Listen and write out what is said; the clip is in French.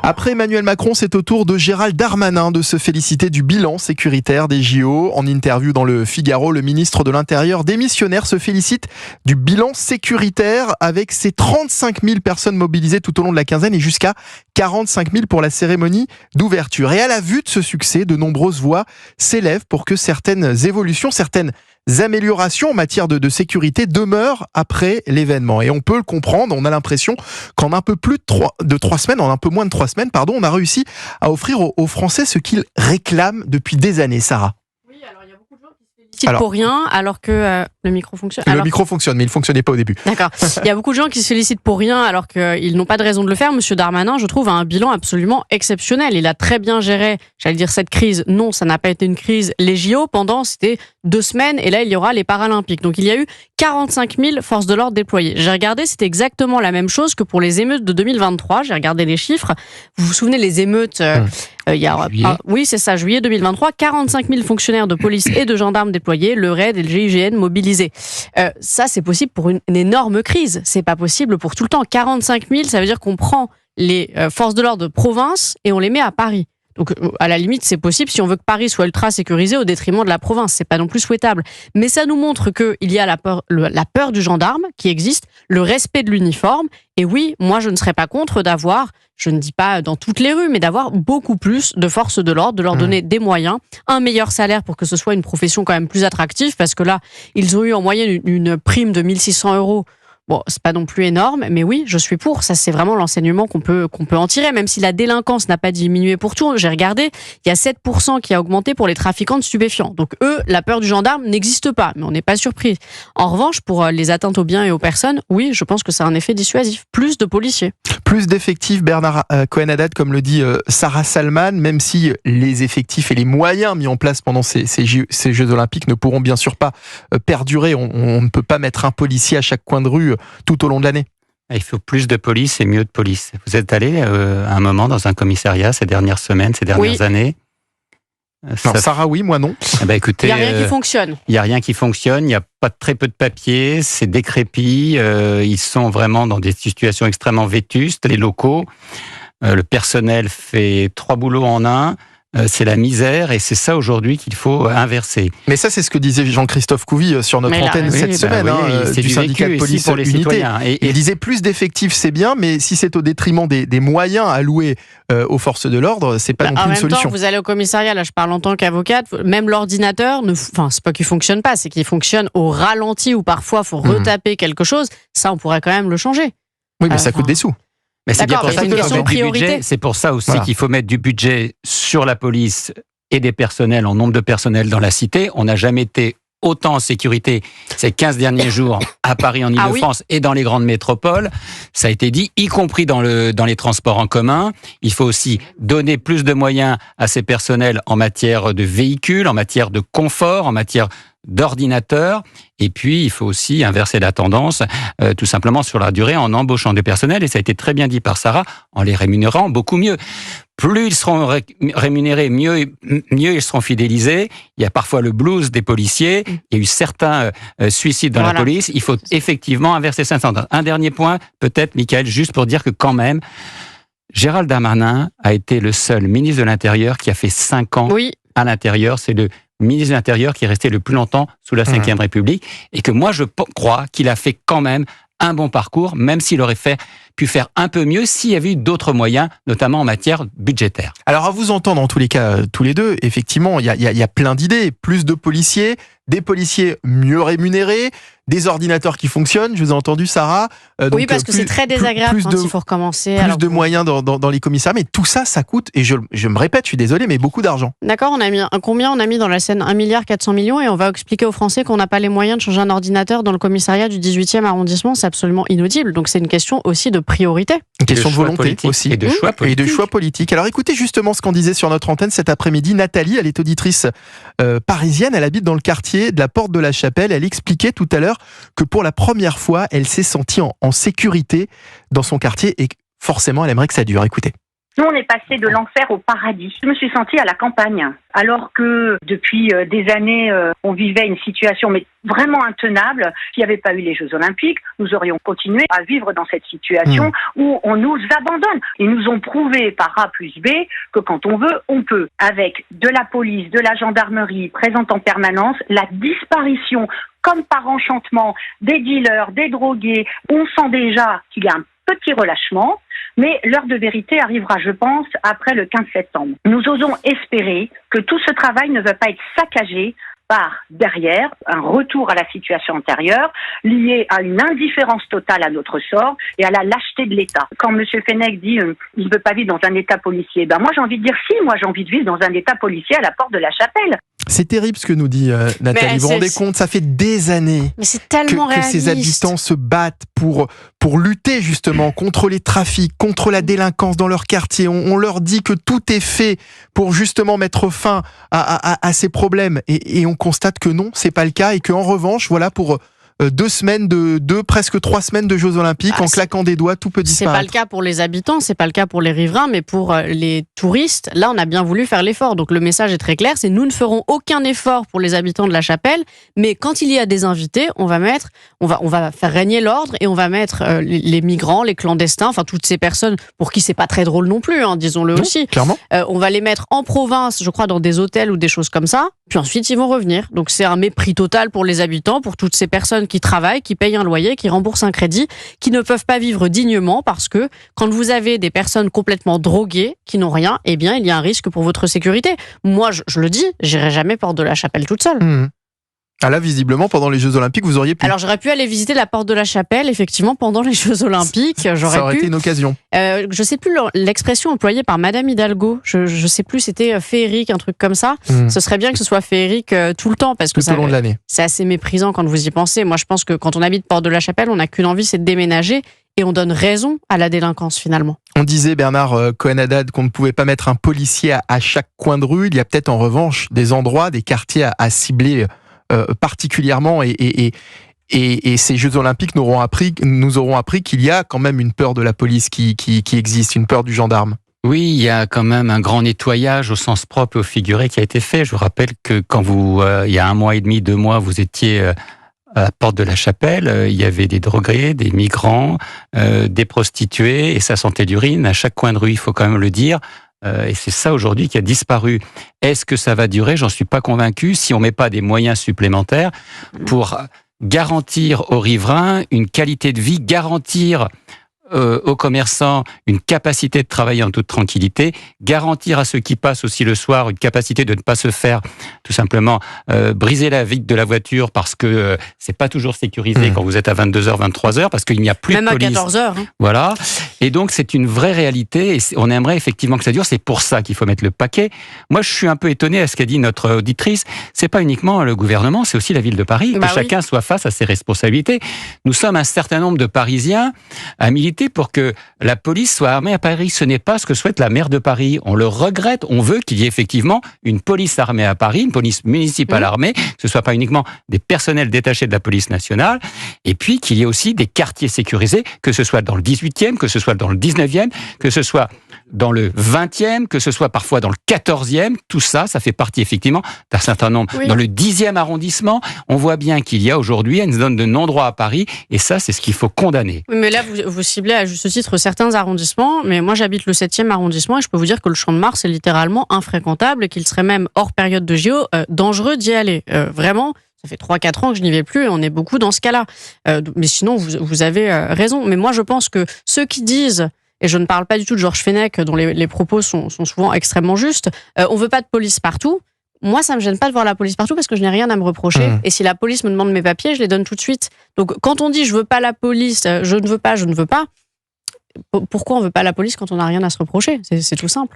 Après Emmanuel Macron, c'est au tour de Gérald Darmanin de se féliciter du bilan sécuritaire des JO. En interview dans le Figaro, le ministre de l'Intérieur démissionnaire se félicite du bilan sécuritaire avec ses 35 000 personnes mobilisées tout au long de la quinzaine et jusqu'à 45 000 pour la cérémonie d'ouverture. Et à la vue de ce succès, de nombreuses voix s'élèvent pour que certaines évolutions, certaines améliorations en matière de sécurité demeurent après l'événement. Et on peut le comprendre, on a l'impression qu'en un peu plus de 3 semaines, en un peu moins de 3 semaines, on a réussi à offrir aux Français ce qu'ils réclament depuis des années. Sarah. Oui, alors il y a beaucoup de gens qui se félicitent pour rien, alors que le micro fonctionne. Le micro fonctionne, mais il ne fonctionnait pas au début. D'accord. Il y a beaucoup de gens qui se félicitent pour rien, alors qu'ils n'ont pas de raison de le faire. Monsieur Darmanin, je trouve, a un bilan absolument exceptionnel. Il a très bien géré, j'allais dire cette crise. Non, ça n'a pas été une crise. Les JO, c'était 2 semaines, et là, il y aura les Paralympiques. Donc, il y a eu 45 000 forces de l'ordre déployées. J'ai regardé, c'était exactement la même chose que pour les émeutes de 2023. J'ai regardé les chiffres. Vous vous souvenez, les émeutes, oui, c'est ça, juillet 2023, 45 000 fonctionnaires de police et de gendarmes déployés, le RAID et le GIGN mobilisés. Ça, c'est possible pour une énorme crise. C'est pas possible pour tout le temps. 45 000, ça veut dire qu'on prend les forces de l'ordre de province et on les met à Paris. Donc, à la limite, c'est possible si on veut que Paris soit ultra sécurisé au détriment de la province. C'est pas non plus souhaitable. Mais ça nous montre qu'il y a la peur du gendarme qui existe, le respect de l'uniforme. Et oui, moi, je ne serais pas contre d'avoir, je ne dis pas dans toutes les rues, mais d'avoir beaucoup plus de forces de l'ordre, de leur donner des moyens, un meilleur salaire pour que ce soit une profession quand même plus attractive, parce que là, ils ont eu en moyenne une prime de 1 600 €. Bon, c'est pas non plus énorme, mais oui, je suis pour. Ça, c'est vraiment l'enseignement qu'on peut en tirer, même si la délinquance n'a pas diminué pour tout. J'ai regardé, il y a 7% qui a augmenté pour les trafiquants de stupéfiants. Donc eux, la peur du gendarme n'existe pas, mais on n'est pas surpris. En revanche, pour les atteintes aux biens et aux personnes, oui, je pense que ça a un effet dissuasif. Plus de policiers. Plus d'effectifs, Bernard Cohen-Haddad, comme le dit Sarah Salman, même si les effectifs et les moyens mis en place pendant ces Jeux Olympiques ne pourront bien sûr pas perdurer. On ne peut pas mettre un policier à chaque coin de rue tout au long de l'année. Il faut plus de police et mieux de police. Vous êtes allé à un moment dans un commissariat ces dernières semaines, ces dernières années? Non, Sarah, oui, moi non. Écoutez, il n'y a rien qui fonctionne. Il n'y a rien qui fonctionne, il n'y a pas très peu de papier, c'est décrépit, ils sont vraiment dans des situations extrêmement vétustes, les locaux. Le personnel fait 3 boulots en un. C'est la misère et c'est ça aujourd'hui qu'il faut inverser. Mais ça, c'est ce que disait Jean-Christophe Couvi sur notre antenne cette semaine, du syndicat de police pour les Unité. Et il disait plus d'effectifs, c'est bien, mais si c'est au détriment des moyens alloués aux forces de l'ordre, c'est pas non plus une solution. En même temps, vous allez au commissariat, là je parle en tant qu'avocate, même l'ordinateur, c'est pas qu'il fonctionne pas, c'est qu'il fonctionne au ralenti ou parfois il faut retaper quelque chose. Ça, on pourrait quand même le changer. Oui, mais ça coûte des sous. Mais c'est bien pour ça qu'il faut mettre du budget. C'est pour ça aussi qu'il faut mettre du budget sur la police et des personnels, en nombre de personnels dans la cité. On n'a jamais été autant en sécurité ces 15 derniers jours à Paris, en Ile-de-France et dans les grandes métropoles. Ça a été dit, y compris dans les transports en commun. Il faut aussi donner plus de moyens à ces personnels en matière de véhicules, en matière de confort, en matière d'ordinateurs. Et puis, il faut aussi inverser la tendance, tout simplement sur la durée, en embauchant des personnels. Et ça a été très bien dit par Sarah, en les rémunérant beaucoup mieux. Plus ils seront rémunérés, mieux ils seront fidélisés. Il y a parfois le blues des policiers. Il y a eu certains suicides dans la police. Il faut effectivement inverser cette tendance. Un dernier point, peut-être, Mickaël, juste pour dire que quand même, Gérald Darmanin a été le seul ministre de l'Intérieur qui a fait 5 ans à l'intérieur. C'est le ministre de l'Intérieur qui est resté le plus longtemps sous la Ve République, et que moi je crois qu'il a fait quand même un bon parcours, même s'il aurait pu faire un peu mieux s'il y avait eu d'autres moyens, notamment en matière budgétaire. Alors à vous entendre en tous les cas, tous les deux, effectivement, il y a plein d'idées. Plus de policiers, des policiers mieux rémunérés, des ordinateurs qui fonctionnent. Je vous ai entendu, Sarah. Oui, parce que c'est très désagréable quand il faut recommencer. Plus de moyens dans les commissariats, mais tout ça, ça coûte, et je me répète, je suis désolé, mais beaucoup d'argent. D'accord, combien on a mis dans la scène 1 400 000 000, et on va expliquer aux Français qu'on n'a pas les moyens de changer un ordinateur dans le commissariat du 18e arrondissement. C'est absolument inaudible. Donc c'est une question aussi de priorité. Une question de volonté aussi. Et de choix politiques. Alors écoutez justement ce qu'en disait sur notre antenne cet après-midi Nathalie, elle est auditrice parisienne, elle habite dans le quartier de la Porte de la Chapelle. Elle expliquait tout à l'heure que pour la première fois, elle s'est sentie en sécurité dans son quartier et forcément elle aimerait que ça dure. Écoutez. Nous, on est passé de l'enfer au paradis. Je me suis sentie à la campagne, alors que depuis des années, on vivait une situation mais vraiment intenable. S'il n'y avait pas eu les Jeux Olympiques, nous aurions continué à vivre dans cette situation où on nous abandonne. Ils nous ont prouvé par A plus B que quand on veut, on peut. Avec de la police, de la gendarmerie présente en permanence, la disparition, comme par enchantement, des dealers, des drogués. On sent déjà qu'il y a un petit relâchement, mais l'heure de vérité arrivera, je pense, après le 15 septembre. Nous osons espérer que tout ce travail ne va pas être saccagé par derrière un retour à la situation antérieure, lié à une indifférence totale à notre sort et à la lâcheté de l'État. Quand M. Fenech dit il ne veut pas vivre dans un État policier, moi j'ai envie de dire si, moi j'ai envie de vivre dans un État policier à la porte de la Chapelle. C'est terrible ce que nous dit Nathalie. Vous vous rendez compte, ça fait des années que ces habitants se battent pour lutter justement contre les trafics, contre la délinquance dans leur quartier. On leur dit que tout est fait pour justement mettre fin à ces problèmes. Et on constate que non, c'est pas le cas. Et qu'en revanche, voilà, pour presque 3 semaines de Jeux Olympiques, en claquant des doigts, tout peut disparaître. C'est pas le cas pour les habitants, c'est pas le cas pour les riverains, mais pour les touristes, là, on a bien voulu faire l'effort. Donc le message est très clair, c'est nous ne ferons aucun effort pour les habitants de la Chapelle, mais quand il y a des invités, on va faire régner l'ordre et on va mettre les migrants, les clandestins, enfin toutes ces personnes pour qui c'est pas très drôle non plus, disons-le aussi. Clairement. On va les mettre en province, je crois, dans des hôtels ou des choses comme ça. Puis ensuite, ils vont revenir. Donc c'est un mépris total pour les habitants, pour toutes ces personnes qui travaillent, qui payent un loyer, qui remboursent un crédit, qui ne peuvent pas vivre dignement parce que quand vous avez des personnes complètement droguées, qui n'ont rien, eh bien, il y a un risque pour votre sécurité. Moi, je le dis, j'irai jamais porte de la Chapelle toute seule. Ah là, visiblement, pendant les Jeux Olympiques, vous auriez pu. Alors, j'aurais pu aller visiter la porte de la Chapelle, effectivement, pendant les Jeux Olympiques. Ça aurait été une occasion. Je sais plus l'expression employée par Madame Hidalgo. Je sais plus, c'était féerique, un truc comme ça. Ce serait bien que ce soit féerique tout le temps, parce que tout au long de l'année. C'est assez méprisant quand vous y pensez. Moi, je pense que quand on habite porte de la Chapelle, on n'a qu'une envie, c'est de déménager. Et on donne raison à la délinquance, finalement. On disait, Bernard Cohen-Haddad, qu'on ne pouvait pas mettre un policier à chaque coin de rue. Il y a peut-être en revanche des endroits, des quartiers à cibler particulièrement, et ces Jeux Olympiques nous auront appris qu'il y a quand même une peur de la police qui existe, une peur du gendarme. Oui, il y a quand même un grand nettoyage au sens propre et au figuré qui a été fait. Je vous rappelle que quand il y a 1 mois et demi, 2 mois, vous étiez à la porte de la Chapelle, il y avait des drogués, des migrants, des prostituées, et ça sentait l'urine à chaque coin de rue, il faut quand même le dire. Et c'est ça aujourd'hui qui a disparu. Est-ce que ça va durer ? J'en suis pas convaincu. Si on met pas des moyens supplémentaires pour garantir aux riverains une qualité de vie, garantir aux commerçants une capacité de travailler en toute tranquillité, garantir à ceux qui passent aussi le soir une capacité de ne pas se faire tout simplement briser la vitre de la voiture parce que c'est pas toujours sécurisé quand vous êtes à 22h, 23h parce qu'il n'y a plus même de police. Même à 14h. Voilà. Et donc c'est une vraie réalité et on aimerait effectivement que ça dure. C'est pour ça qu'il faut mettre le paquet. Moi je suis un peu étonné à ce qu'a dit notre auditrice. C'est pas uniquement le gouvernement, c'est aussi la ville de Paris. Que chacun soit face à ses responsabilités. Nous sommes un certain nombre de Parisiens à militer pour que la police soit armée à Paris. Ce n'est pas ce que souhaite la maire de Paris. On le regrette. On veut qu'il y ait effectivement une police armée à Paris, une police municipale armée, que ce ne soit pas uniquement des personnels détachés de la police nationale, et puis qu'il y ait aussi des quartiers sécurisés, que ce soit dans le 18e, que ce soit dans le 19e, que ce soit dans le 20e, que ce soit parfois dans le 14e. Tout ça, ça fait partie effectivement d'un certain nombre. Dans le 10e arrondissement, on voit bien qu'il y a aujourd'hui une zone de non-droit à Paris, et ça, c'est ce qu'il faut condamner. Oui, mais là, vous ciblez à juste titre certains arrondissements, mais moi j'habite le 7e arrondissement et je peux vous dire que le Champ de Mars est littéralement infréquentable et qu'il serait même hors période de JO dangereux d'y aller. Vraiment, ça fait 3-4 ans que je n'y vais plus et on est beaucoup dans ce cas-là. Mais sinon, vous avez raison. Mais moi je pense que ceux qui disent, et je ne parle pas du tout de Georges Fenech dont les propos sont souvent extrêmement justes, on veut pas de police partout. Moi, ça me gêne pas de voir la police partout parce que je n'ai rien à me reprocher. Et si la police me demande mes papiers, je les donne tout de suite. Donc, quand on dit je veux pas la police, je ne veux pas, pourquoi on veut pas la police quand on n'a rien à se reprocher ? C'est tout simple.